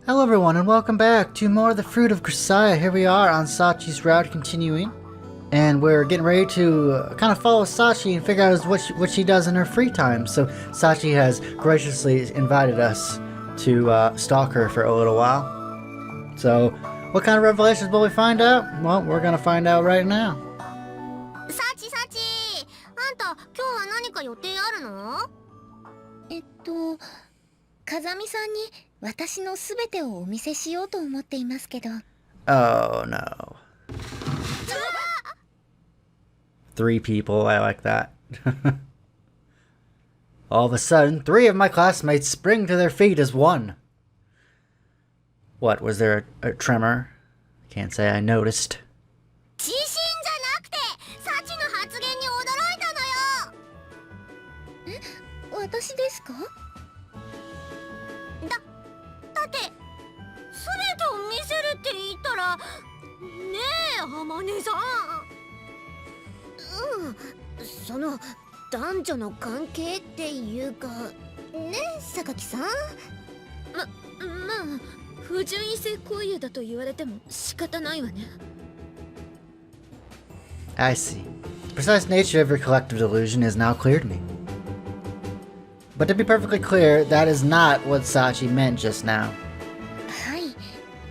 Hello everyone and welcome back to more of the Fruit of Grisaia. Here we are on Sachi's route continuing. And we're getting ready to kind of follow Sachi and figure out what she does in her free time. So Sachi has graciously invited us to stalk her for a little while. So what kind of revelations will we find out? Well, we're going to find out right now. Sachi! あんた、今日は何か予定あるの？風見さんに私のすべてをお見せしようと思っていますけど。Oh no. 3 people, I like that. All of a sudden, 3 of my classmates spring to their feet as one. What, was there a tremor? Can't say I noticed. 自信じゃなくて、サチの発言に驚いたのよ。私ですか？だって、すべてを見せるって言ったら、ねえ、浜根さん。その男女の関係っていうか、ねえ、榊さん。まあ、不純異性行為だと言われても仕方ないわね。I see. The precise nature of your collective delusion is now clear to me. But to be perfectly clear, that is not what Sachi meant just now. はい、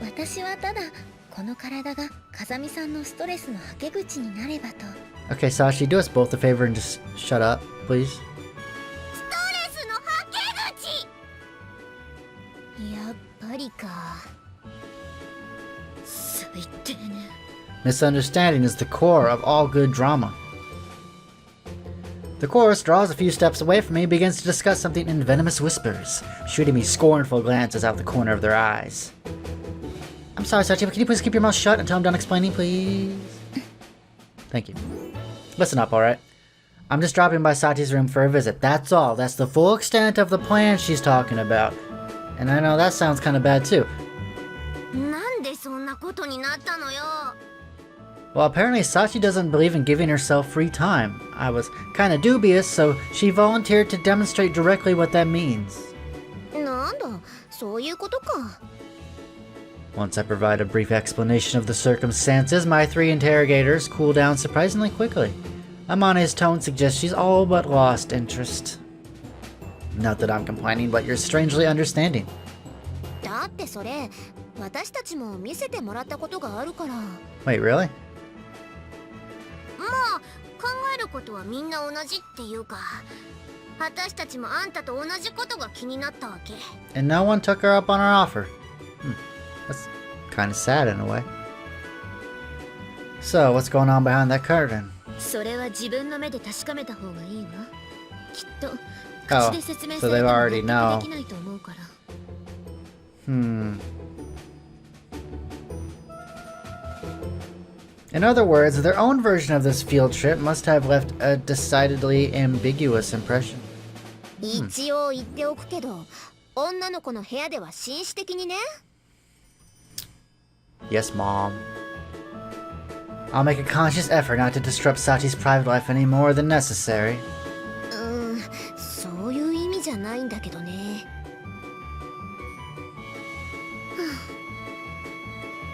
私はただこの体が風見さんのストレスのはけ口になればと。Okay, Sachi, do us both a favor and just shut up, please. ストレスのはけ口。やっぱりか。最低ね。Misunderstanding is the core of all good drama. The chorus draws a few steps away from me and begins to discuss something in venomous whispers, shooting me scornful glances out the corner of their eyes. I'm sorry, Sachi, but can you please keep your mouth shut until I'm done explaining, please? Thank you. Listen up, alright? I'm just dropping by Sachi's room for a visit, that's all. That's the full extent of the plan she's talking about. And I know that sounds kind of bad too. なんでそんなことになったのよ。Well, apparently Sachi doesn't believe in giving herself free time. I was kinda dubious, so she volunteered to demonstrate directly what that means. なんだ、そういうことか。Once I provide a brief explanation of the circumstances, my 3 interrogators cool down surprisingly quickly. Amane's tone suggests she's all but lost interest. Not that I'm complaining, but you're strangely understanding. だってそれ、私たちも見せてもらったことがあるから。Wait, really? まあ、考えることはみんな同じっていうか、私たちもあんたと同じことが気になったわけ。And no one took her up on her offer. That's kind of sad in a way. So, what's going on behind that curtain? それは自分の目で確かめた方がいいわ。きっと口 Oh, で説明 so さ they れても already 納 know. 得できないと思うから。In other words, their own version of this field trip must have left a decidedly ambiguous impression. 一応言っておくけど、女の子の部屋では紳士的にね。Yes, Mom. I'll make a conscious effort not to disrupt Sachi's private life any more than necessary. そういう意味じゃないんだけどね。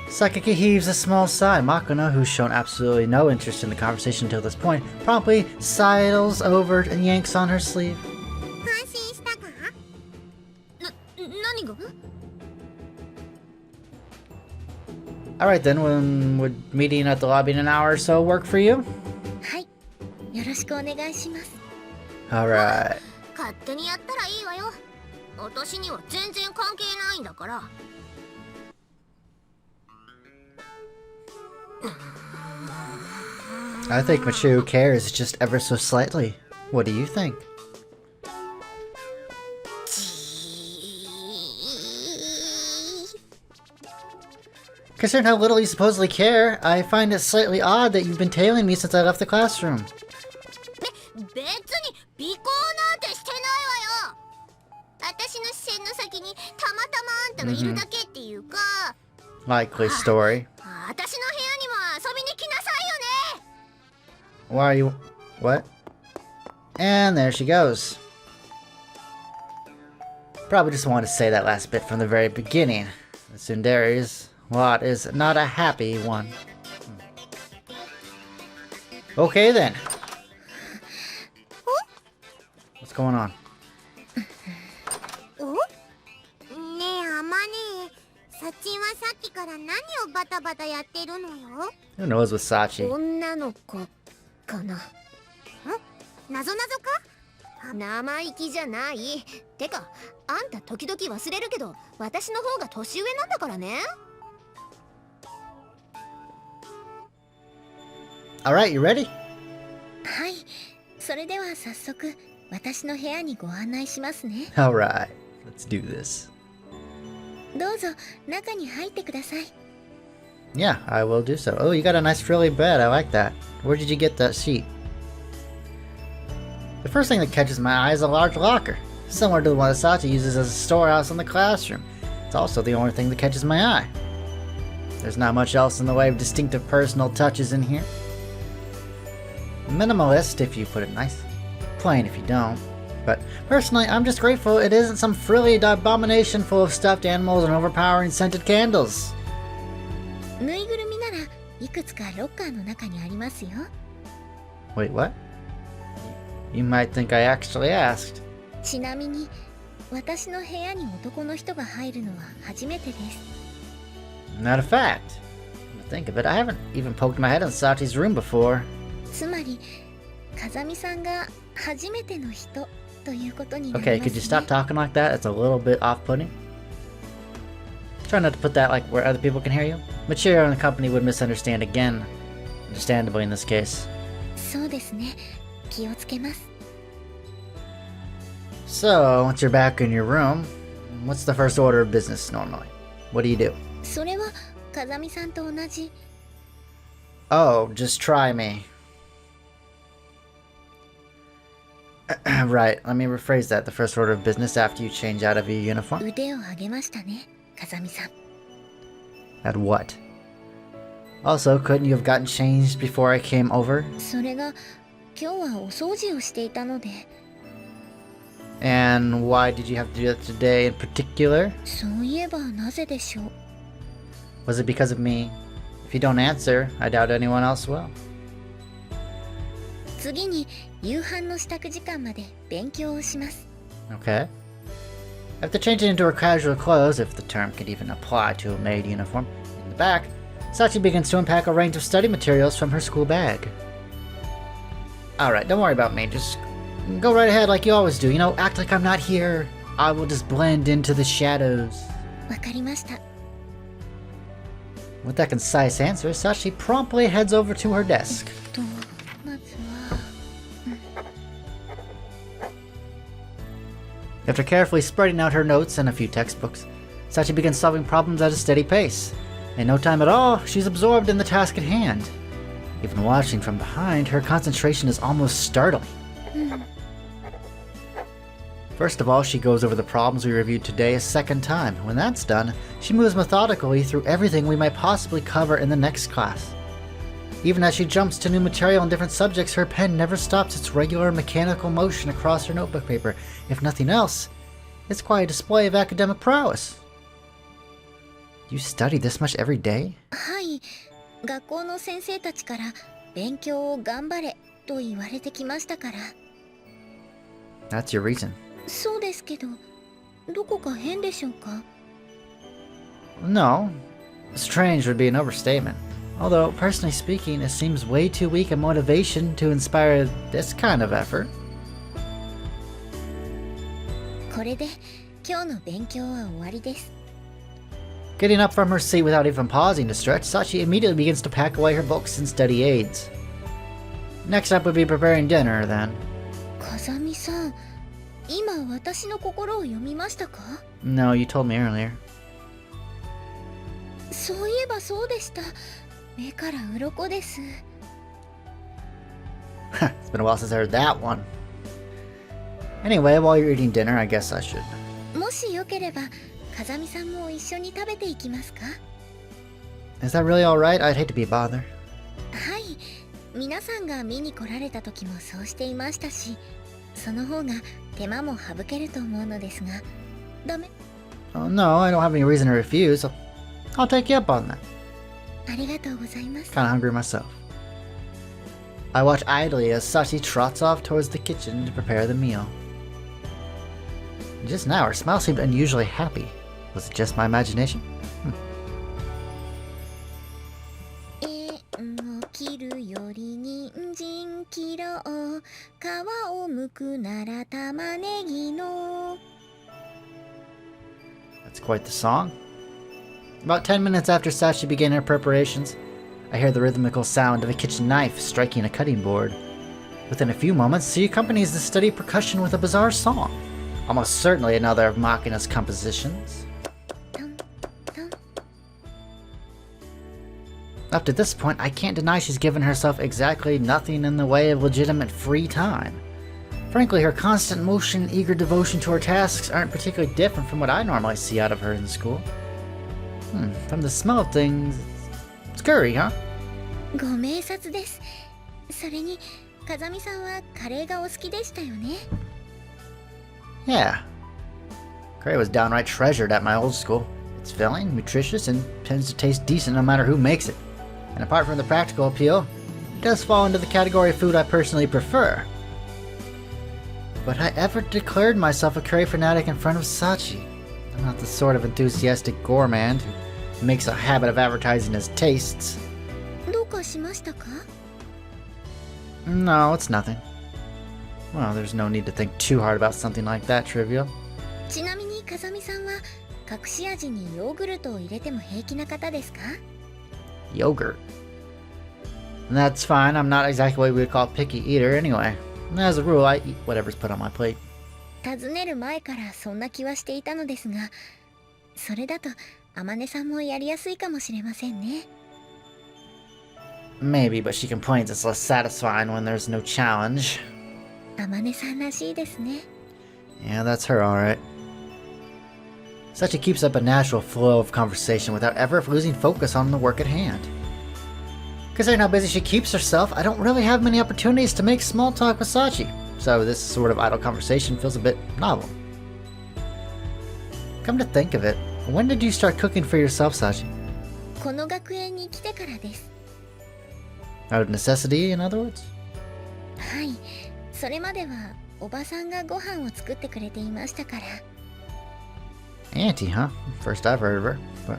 Sakaki heaves a small sigh. Makuna, who's shown absolutely no interest in the conversation until this point, promptly sidles over and yanks on her sleeve. 安心したか？何が？ Alright then, when would meeting at the lobby in an hour or so work for you? はい、よろしくお願いします。 Alright. 勝手にやったらいいわよ。私には全然関係ないんだから。I think Machiru cares just ever so slightly. What do you think? Considering how little you supposedly care, I find it slightly odd that you've been tailing me since I left the classroom. 別に尾行なんてしてないわよ。私の視線の先にたまたまあんたがいるだけっていうか。Likely story. 私の部屋にも遊びに来なさいよね。 Why are you... What? And there she goes. Probably just wanted to say that last bit from the very beginning. Tsundere's lot is not a happy one. Okay then. What's going on? お？ねえ、あまね。サチはさっきから何をバタバタやってるのよ。 Who knows with Sachi? 女の子かな。ん？なぞなぞか？生意気じゃない。てか、あんた時々忘れるけど、私の方が年上なんだからね。Alright, you ready? はい。それでは早速、私の部屋にご案内しますね。Alright, let's do this. どうぞ中に入ってください。 Yeah, I will do so. Oh, you got a nice frilly bed. I like that. Where did you get that sheet? The first thing that catches my eye is a large locker, similar to the one that Sachi uses as a storehouse in the classroom. It's also the only thing that catches my eye. There's not much else in the way of distinctive personal touches in here. Minimalist, if you put it nice. Plain if you don't. But personally, I'm just grateful it isn't some frilly abomination full of stuffed animals and overpowering scented candles. ぬいぐるみならいくつかロッカーの中にありますよ。 Wait, what? You might think I actually asked. ちなみに私の部屋に男の人が入るのは初めてです。 Not a fact. To think of it, I haven't even poked my head in Sachi's room before. つまり風見さんが初めての人ということになります Okay, ね。 could you stop talking like that? It's a little bit off-putting. Try not to put that like where other people can hear you. Material in the company would misunderstand again. Understandably in this case. そうですね。気をつけます。 So, once you're back in your room, what's the first order of business normally? What do you do? それは風見さんと同じ。 Oh, just try me. Right, let me rephrase that. The first order of business after you change out of your uniform? 腕を上げましたね、風見さん。 At what? Also, couldn't you have gotten changed before I came over? それが今日はお掃除をしていたので。 And why did you have to do that today in particular? そういえばなぜでしょう。 Was it because of me? If you don't answer, I doubt anyone else will. 次に夕飯の支度時間まで勉強をします。 Okay. After changing into her casual clothes, if the term could even apply to a maid uniform, in the back, Sachi begins to unpack a range of study materials from her school bag. Alright, don't worry about me, just go right ahead like you always do. You know, act like I'm not here. I will just blend into the shadows. わかりました。 With that concise answer, Sachi promptly heads over to her desk. まずは After carefully spreading out her notes and a few textbooks, Sachi begins solving problems at a steady pace. In no time at all, she's absorbed in the task at hand. Even watching from behind, her concentration is almost startling. First of all, she goes over the problems we reviewed today a second time. When that's done, she moves methodically through everything we might possibly cover in the next class. Even as she jumps to new material on different subjects, her pen never stops its regular mechanical motion across her notebook paper. If nothing else, it's quite a display of academic prowess. You study this much every day? はい、学校の先生たちから勉強を頑張れと言われてきましたから。 That's your reason. そうですけど、どこか変でしょうか？ No. Strange would be an overstatement. Although, personally speaking, it seems way too weak a motivation to inspire this kind of effort. これで今日の勉強は終わりです。 Getting up from her seat without even pausing to stretch, Sachi immediately begins to pack away her books and study aids. Next up would be preparing dinner, then. 風見さん、今私の心を読みましたか？ No, you told me earlier. そういえばそうでした。目から鱗です。 It's been a while since I heard that one. Anyway, while you're eating dinner, I guess I should. もしよければ、風見さんも一緒に食べていきますか？ Is that really alright? I'd hate to be a bother. はい、皆さんが見に来られた時もそうしていましたし、その方が手間も省けると思うのですが、ダメ？ Oh, no, I don't have any reason to refuse. I'll take you up on that. ありがとうございます。 Kinda hungry myself. I watch idly as Sachi trots off towards the kitchen to prepare the meal. Just now, her smile seemed unusually happy. Was it just my imagination? 切るより人参切ろう皮を剥くなら玉ねぎの That's quite the song. About 10 minutes after Sachi began her preparations, I hear the rhythmical sound of a kitchen knife striking a cutting board. Within a few moments, she accompanies the steady percussion with a bizarre song. Almost certainly another of Machina's compositions. Up to this point, I can't deny she's given herself exactly nothing in the way of legitimate free time. Frankly, her constant motion and eager devotion to her tasks aren't particularly different from what I normally see out of her in school. From the smell of things, it's curry, huh? ご明察です。それに風見さんはカレーがお好きでしたよね。Yeah. Curry was downright treasured at my old school. It's filling, nutritious, and tends to taste decent no matter who makes it. And apart from the practical appeal, it does fall into the category of food I personally prefer. But I ever declared myself a curry fanatic in front of Sachi. I'm not the sort of enthusiastic gourmand who makes a habit of advertising his tastes. どうかしましたか? No, it's nothing. Well, there's no need to think too hard about something like that, trivial. ちなみに風見さんは隠し味にヨーグルトを入れても平気な方ですか? Yogurt. And that's fine, I'm not exactly what we would call a picky eater anyway. As a rule, I eat whatever's put on my plate. 尋ねる前からそんな気はしていたのですが、それだと天音さんもやりやすいかもしれませんね。Maybe, but she complains it's less satisfying when there's no challenge. 天音さんらしいですね。 Yeah, that's her, alright. Sachi keeps up a natural flow of conversation without ever losing focus on the work at hand. Considering how busy she keeps herself, I don't really have many opportunities to make small talk with Sachi, so this sort of idle conversation feels a bit novel. Come to think of it, when did you start cooking for yourself, Sachi? この学園に来てからです。 Out of necessity, in other words? はい、それまではおばさんがご飯を作ってくれていましたから。 Auntie, huh? First I've heard of her, but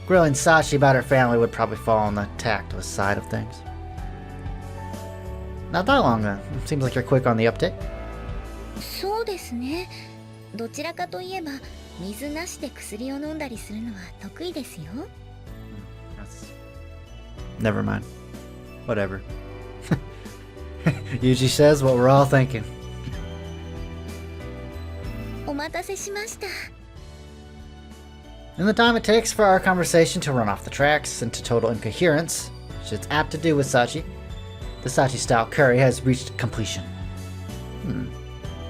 grilling Sachi about her family would probably fall on the tactless side of things. Not that long then. Seems like you're quick on the uptake. そうですね。どちらかといえば水なしで薬を飲んだりするのは得意ですよ。 Never mind. Whatever. Yuji says what we're all thinking. お待たせしました。 In the time it takes for our conversation to run off the tracks into total incoherence, which it's apt to do with Sachi, the Sachi-style curry has reached completion.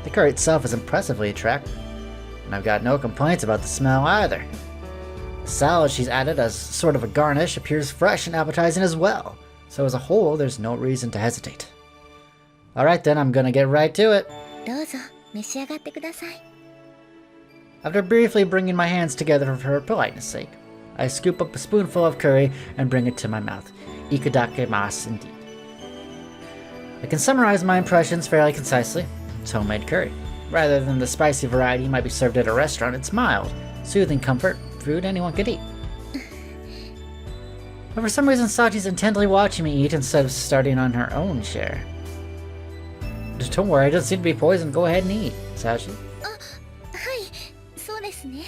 The curry itself is impressively attractive, and I've got no complaints about the smell either. The salad she's added as sort of a garnish appears fresh and appetizing as well, so as a whole, there's no reason to hesitate. Alright then, I'm gonna get right to it. どうぞ召し上がってください。 After briefly bringing my hands together for politeness' sake, I scoop up a spoonful of curry and bring it to my mouth. Ikadakimasu indeed. I can summarize my impressions fairly concisely. It's homemade curry. Rather than the spicy variety you might be served at a restaurant, it's mild, soothing comfort, food anyone could eat. But for some reason, Sachi's intently watching me eat instead of starting on her own share. Just don't worry, it doesn't seem to be poison. Go ahead and eat, Sachi. はい、そうですね。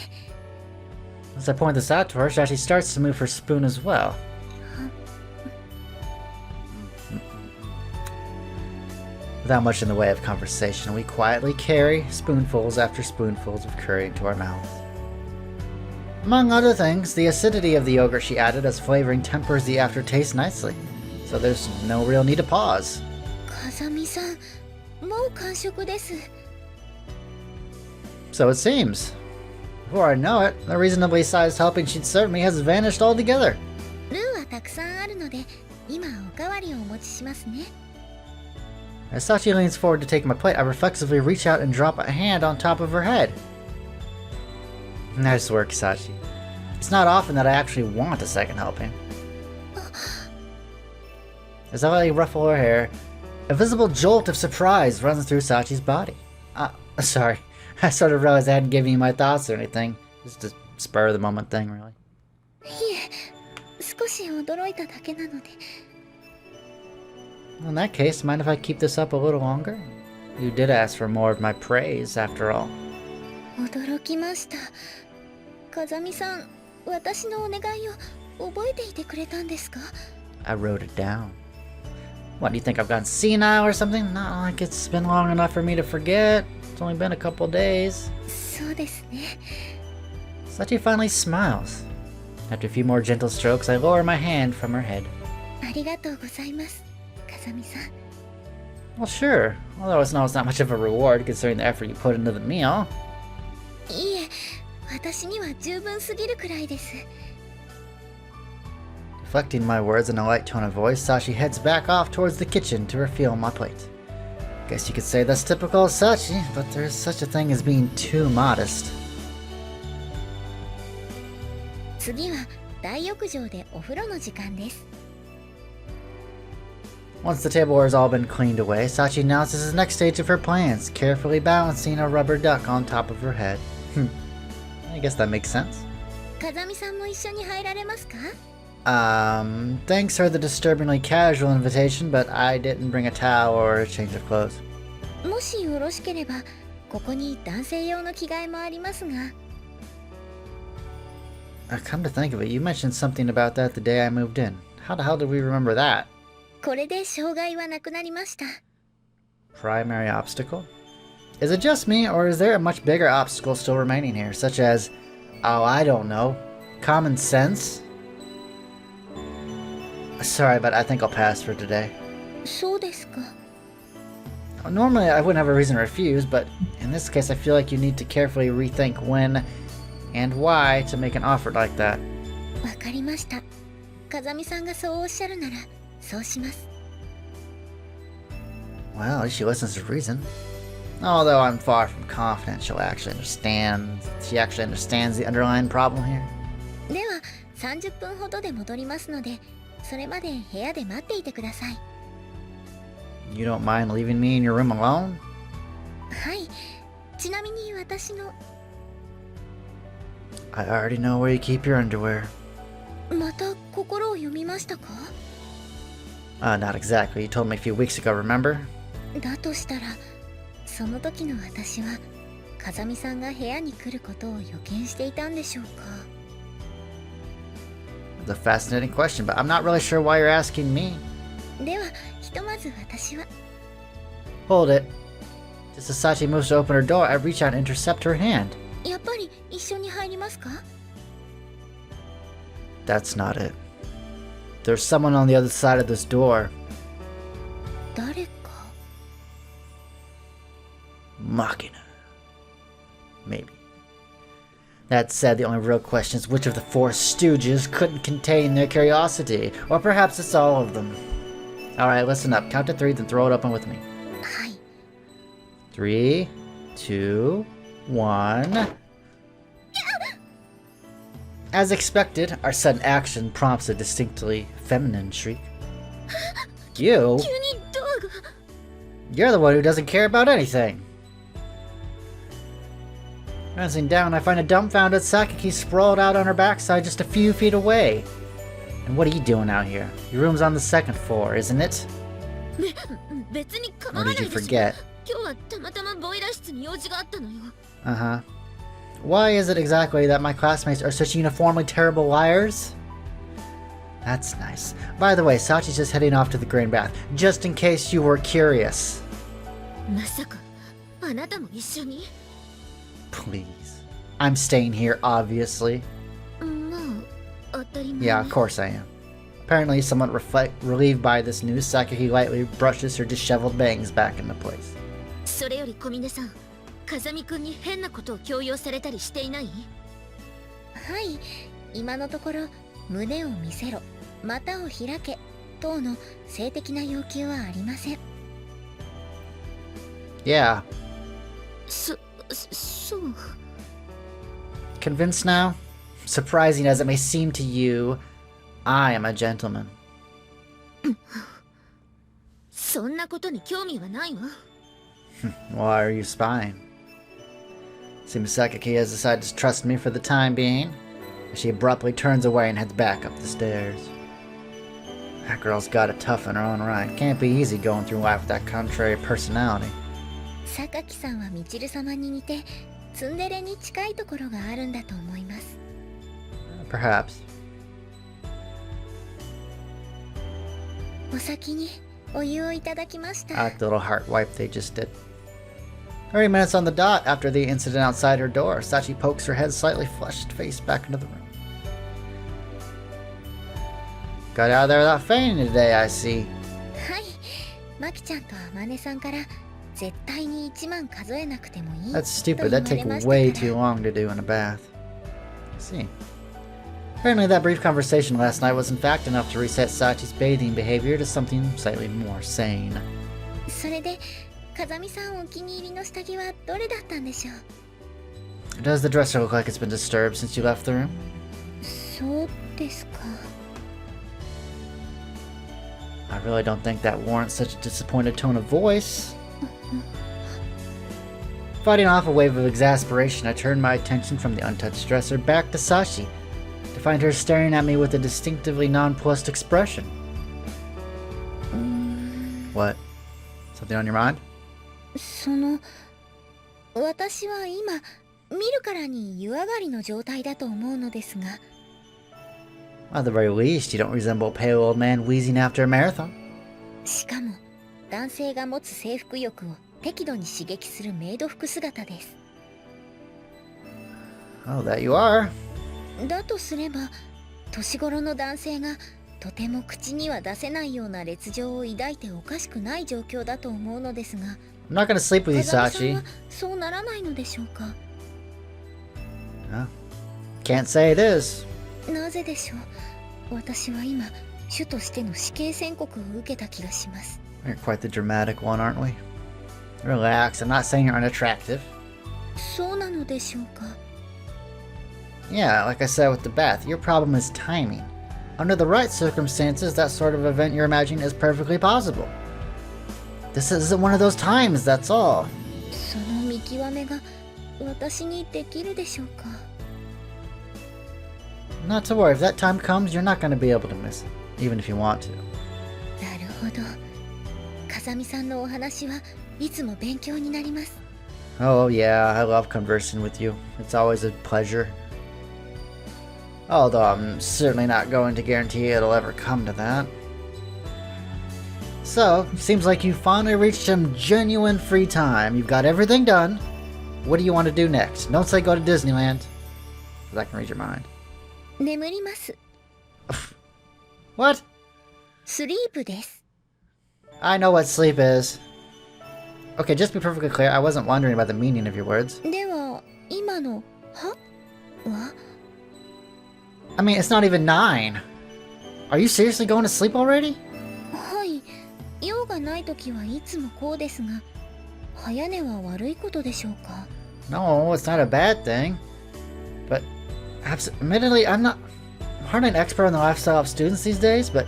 As I point this out to her, Sachi starts to move her spoon as well. Without much in the way of conversation, we quietly carry spoonfuls after spoonfuls of curry into our mouths. Among other things, the acidity of the yogurt she added as flavoring tempers the aftertaste nicely, so there's no real need to pause. 風見さん、もう完食です。 So it seems. Before I know it, the reasonably sized helping she'd served me has vanished altogether. ルーはたくさんあるので、今おかわりをお持ちしますね。 As Sachi leans forward to take my plate, I reflexively reach out and drop a hand on top of her head. Nice work, Sachi. It's not often that I actually want a second helping. As I ruffle her hair, a visible jolt of surprise runs through Sachi's body. Sorry. I sort of realized I hadn't given you my thoughts or anything. Just a spur of the moment thing, really. いえ、少し驚いただけなので。 Well, in that case, mind if I keep this up a little longer? You did ask for more of my praise, after all. 驚きました。風見さん、私のお願いを覚えていてくれたんですか? I wrote it down. What, do you think I've gone senile or something? Not like it's been long enough for me to forget. It's only been a couple days. そうですね。 Sachi finally smiles. After a few more gentle strokes, I lower my hand from her head. ありがとうございます、風見さん。 Well, sure. Although it's not much of a reward considering the effort you put into the meal. いいえ、私には十分すぎるくらいです。 Reflecting my words in a light tone of voice, Sachi heads back off towards the kitchen to refill my plate. Guess you could say that's typical of Sachi, but there's such a thing as being too modest. 次は大浴場でお風呂の時間です。 Once the tableware has all been cleaned away, Sachi announces the next stage of her plans, carefully balancing a rubber duck on top of her head. I guess that makes sense. 風見さんも一緒に入られますか? Thanks for the disturbingly casual invitation, but I didn't bring a towel or a change of clothes. もしよろしければ、ここに男性用の着替えもありますが。 Come to think of it, you mentioned something about that the day I moved in. How the hell did we remember that? これで障害はなくなりました。 Primary obstacle? Is it just me, or is there a much bigger obstacle still remaining here, such as, oh, I don't know, common sense? Sorry, but I think I'll pass for today. そうですか。 Normally, I wouldn't have a reason to refuse, but in this case, I feel like you need to carefully rethink when and why to make an offer like that. わかりました。風見さんがそうおっしゃるなら、そうします。 Well, at least she listens to reason. Although I'm far from confident she actually understands the underlying problem here. では、30分ほどで戻りますので、それまで部屋で待っていてください。 You don't mind leaving me in your room alone? はい。ちなみに私の。 I already know where you keep your underwear. また心を読みましたか? Not exactly. You told me a few weeks ago, remember? だとしたら、その時の私は、風見さんが部屋に来ることを予見していたんでしょうか? It's a fascinating question, but I'm not really sure why you're asking me. では、ひとまず私は。 Hold it. Just as Sachi moves to open her door, I reach out and intercept her hand. やっぱり一緒に入りますか? That's not it. There's someone on the other side of this door. 誰か? Machina. Maybe. That said, the only real question is which of the four stooges couldn't contain their curiosity. Or perhaps it's all of them. Alright, listen up. Count to 3, then throw it open with me. はい。 3, 2, 1... As expected, our sudden action prompts a distinctly feminine shriek. You? 急にドアが。 You're the one who doesn't care about anything. Glancing down, I find a dumbfounded Sakaki sprawled out on her backside just a few feet away. And what are you doing out here? Your room's on the second floor, isn't it? 別に構 Or わな did い you でしょ。 forget? 今日はたまたまボイラー室に用事があったのよ。 Uh-huh. Why is it exactly that my classmates are such uniformly terrible liars? That's nice. By the way, Sachi's just heading off to the grain bath, just in case you were curious. まさか、あなたも一緒に? Please. I'm staying here, obviously. まあ、当たり前。 Yeah, of course I am. Apparently, somewhat relieved by this news, Sakaki lightly brushes her disheveled bangs back into place. それより小峰さん、風見くんに変なことを強要されたりしていない? はい、今のところ胸を見せろ、股を開け等の性的な要求はありません。 Yeah. そう。 Convinced now? surprising as it may seem to you, I am a gentleman. そんなことに興味はないわ。Why are you spying? Seems Sakaki has decided to trust me for the time being. She abruptly turns away and heads back up the stairs. That girl's got it tough in her own right. Can't be easy going through life with that contrary personality. 榊さんはみちる様に似てツンデレに近いところがあるんだと思います。Perhaps. お先にお湯をいただきました。 I like the little heart wipe they just did. 30 minutes on the dot after the incident outside her door, Sachi pokes her head slightly flushed face back into the room. Got out of there without fainting today, I see. はい、マキちゃんとアマネさんから絶対に1万数えなくてもいい That's stupid. That'd take way too long to do in a bath. I see. Apparently that brief conversation last night was in fact enough to reset Sachi's bathing behavior to something slightly more sane. それで風見さんお気に入りの下着はどれだったんでしょう？ Does the dresser look like it's been disturbed since you left the room? そうですか。 I really don't think that warrants such a disappointed tone of voice. Fighting off a wave of exasperation, I turned my attention from the untouched dresser back to Sachi, to find her staring at me with a distinctively nonplussed expression. What? Something on your mind? その私は今見るからに湯上がりの状態だと思うのですが。 At the very least, you don't resemble a pale old man wheezing after a marathon. しかも男性が持つ征服欲を適度に刺激するメイド服姿です。 Oh, that you are. だとすれば年頃の男性がとても口には出せないような烈情を抱いておかしくない状況だと思うのですが。 I'm not gonna sleep with you, 風見さん Sachi. はそうならないのでしょうか。 No. Can't say it is. なぜでしょう。私は今主としての死刑宣告を受けた気がします。 You're quite the dramatic one, aren't we? Relax, I'm not saying you're unattractive. そうなのでしょうか。 Yeah, like I said with the bath, your problem is timing. Under the right circumstances, that sort of event you're imagining is perfectly possible. This isn't one of those times, that's all. その見極めが私にできるでしょうか。 Not to worry, if that time comes, you're not going to be able to miss it, even if you want to. なるほど。風見さんのお話はいつも勉強になります。 Oh yeah, I love conversing with you. It's always a pleasure. Although I'm certainly not going to guarantee it'll ever come to that. So, seems like you finally reached some genuine free time. You've got everything done. What do you want to do next? Don't say go to Disneyland, because I can read your mind. 眠ります。 What? スリープです。 I know what sleep is. Okay, just to be perfectly clear, I wasn't wondering about the meaning of your words. では今のは I mean, it's not even 9. Are you seriously going to sleep already? はい。用がない時はいつもこうですが、早寝は悪いことでしょうか。 No, it's not a bad thing. But, admittedly, I'm hardly an expert on the lifestyle of students these days, but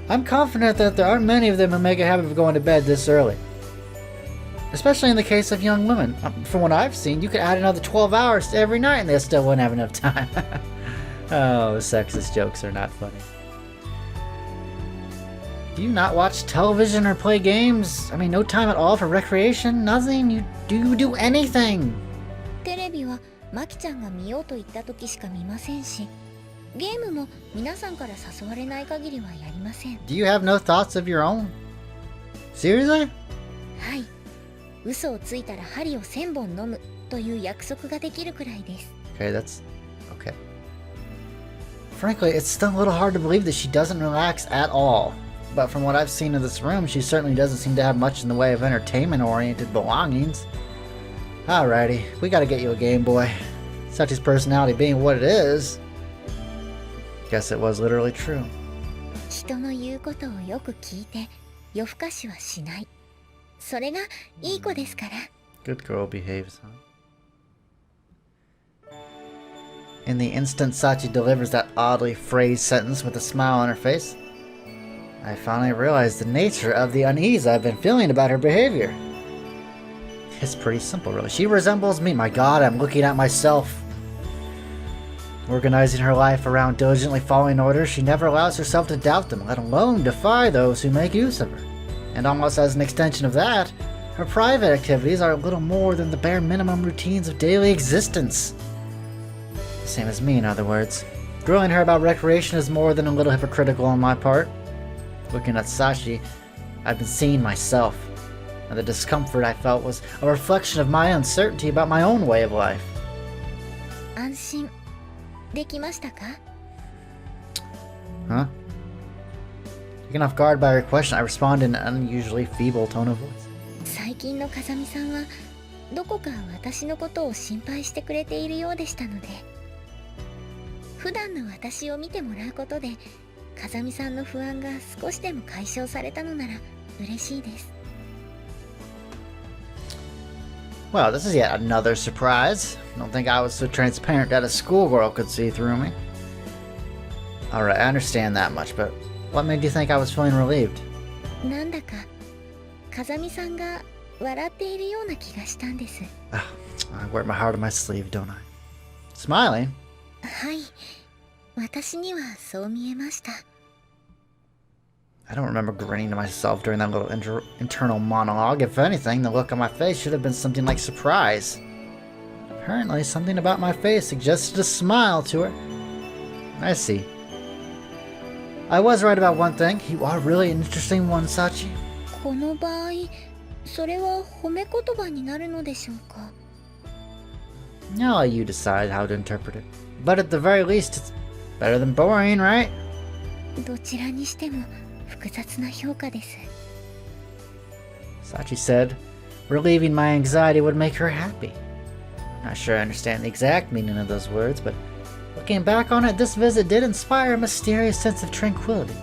I'm confident that there aren't many of them who make a habit of going to bed this early. Especially in the case of young women. From what I've seen, you could add another 12 hours to every night and they still wouldn't have enough time. Oh, sexist jokes are not funny. Do you not watch television or play games? I mean, no time at all for recreation? Nothing? You do anything? テレビはマキちゃんが見ようと言った時しか見ませんし、ゲームも皆さんから誘われない限りはやりません。 Do you have no thoughts of your own? Seriously? はい。嘘をついたら針を1000本飲むという約束ができるくらいです。 Okay, that's... okay. Frankly, it's still a little hard to believe that she doesn't relax at all. But from what I've seen of this room, she certainly doesn't seem to have much in the way of entertainment-oriented belongings. Alrighty, we gotta get you a Game Boy. Sachi's personality being what it is, guess it was literally true. 人の言うことをよく聞いて夜更かしはしない。それがいい子ですから。 Good girl behaves, huh? In the instant Sachi delivers that oddly phrased sentence with a smile on her face, I finally realize the nature of the unease I've been feeling about her behavior. It's pretty simple, really. She resembles me. My god, I'm looking at myself. Organizing her life around diligently following orders, she never allows herself to doubt them, let alone defy those who make use of her. And almost as an extension of that, her private activities are little more than the bare minimum routines of daily existence. Same as me, in other words. Grilling her about recreation is more than a little hypocritical on my part. Looking at Sachi, I've been seeing myself, and the discomfort I felt was a reflection of my uncertainty about my own way of life. 安心できましたか? Huh? Taken off guard by her question, I respond in an unusually feeble tone of voice. 最近の風見さんはどこか私のことを心配してくれているようでしたので、普段の私を見てもらうことで風見さんの不安が少しでも解消されたのなら嬉しいです。 Well, this is yet another surprise. Don't think I was so transparent that a schoolgirl could see through me. Alright, I understand that much, but what made you think I was feeling relieved? なんだか風見さんが笑っているような気がしたんです。 I wear my heart on my sleeve, don't I? Smiling? はい、私にはそう見えました。 I don't remember grinning to myself during that little internal monologue. If anything, the look on my face should have been something like surprise. Apparently, something about my face suggested a smile to her. I see. I was right about one thing. You are really an interesting one, Sachi. この場合、それは褒め言葉になるのでしょうか? I'll let you decide how to interpret it. But at the very least, it's better than boring, right? どちらにしても複雑な評価です。 Sachi said, relieving my anxiety would make her happy. Not sure I understand the exact meaning of those words, but looking back on it, this visit did inspire a mysterious sense of tranquility.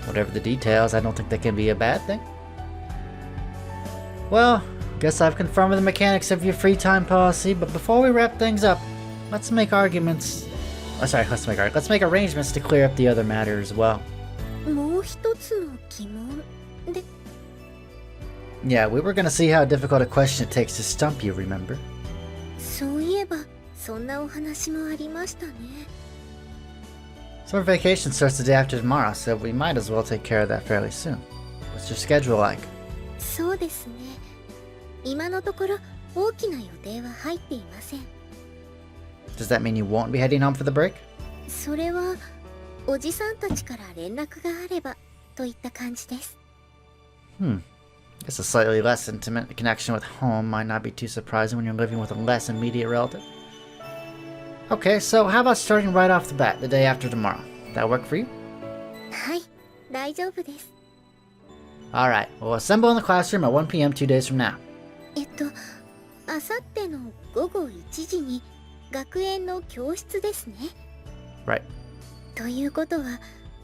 Whatever the details, I don't think that can be a bad thing. Well, guess I've confirmed the mechanics of your free time policy, but before we wrap things up, let's make arrangements to clear up the other matter as well. もう一つの疑問で、 Yeah, we were gonna see how difficult a question it takes to stump you, remember? そういえばそんなお話もありましたね。 Summer vacation starts the day after tomorrow, so we might as well take care of that fairly soon. What's your schedule like? そうですね。今のところ大きな予定は入っていません。 Does that mean you won't be heading home for the break? それはおじさんたちから連絡があればといった感じです。 Guess a slightly less intimate connection with home might not be too surprising when you're living with a less immediate relative. Okay, so how about starting right off the bat, the day after tomorrow? That work for you? はい、大丈夫です。 Alright, we'll assemble in the classroom at 1 p.m. 2 days from now. あさっての午後1時に学園の教室ですね。 Right. ということは、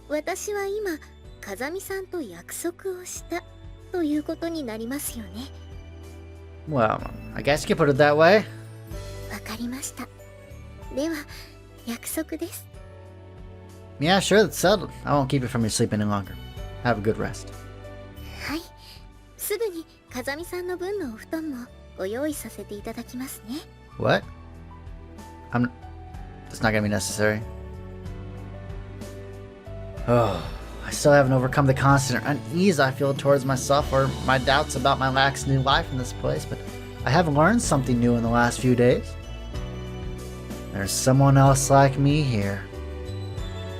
私は今、風見さんと約束をしたということになりますよね。 Well, I guess you could put it that way. わかりました。では、約束です。 Yeah, sure, that's settled. I won't keep it from your sleep any longer. Have a good rest. はい。すぐに風見さんの分のお布団もご用意させていただきますね。 What? It's not gonna be necessary. Oh, I still haven't overcome the constant unease I feel towards myself or my doubts about my lax new life in this place, but I have learned something new in the last few days. There's someone else like me here.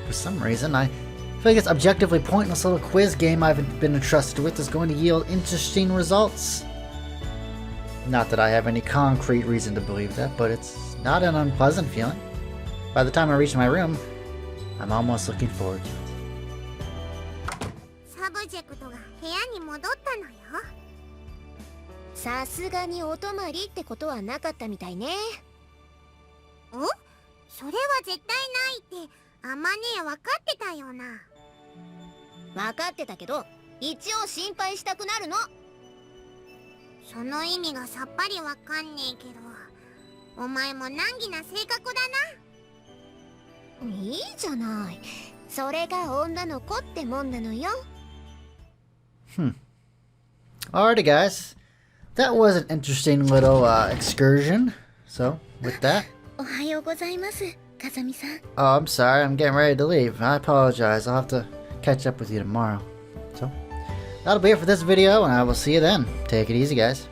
For some reason, I feel like this objectively pointless little quiz game I've been entrusted with is going to yield interesting results. Not that I have any concrete reason to believe that, but it's not an unpleasant feeling. By the time I reach my room, I'm almost looking forward to it. サブジェクトが部屋に戻ったのよ。さすがにお泊まりってことはなかったみたいね。お？それは絶対ないってあまね分かってたよな。分かってたけど、一応心配したくなるの。その意味がさっぱりわかんねえけど、お前も難儀な性格だな。いいじゃない。それが女の子ってもんなのよ。Alrighty, guys. That was an interesting little excursion. So, with that... おはようございます、風見さん。 Oh, I'm sorry. I'm getting ready to leave. I apologize. I'll have to catch up with you tomorrow. So, that'll be it for this video, and I will see you then. Take it easy, guys.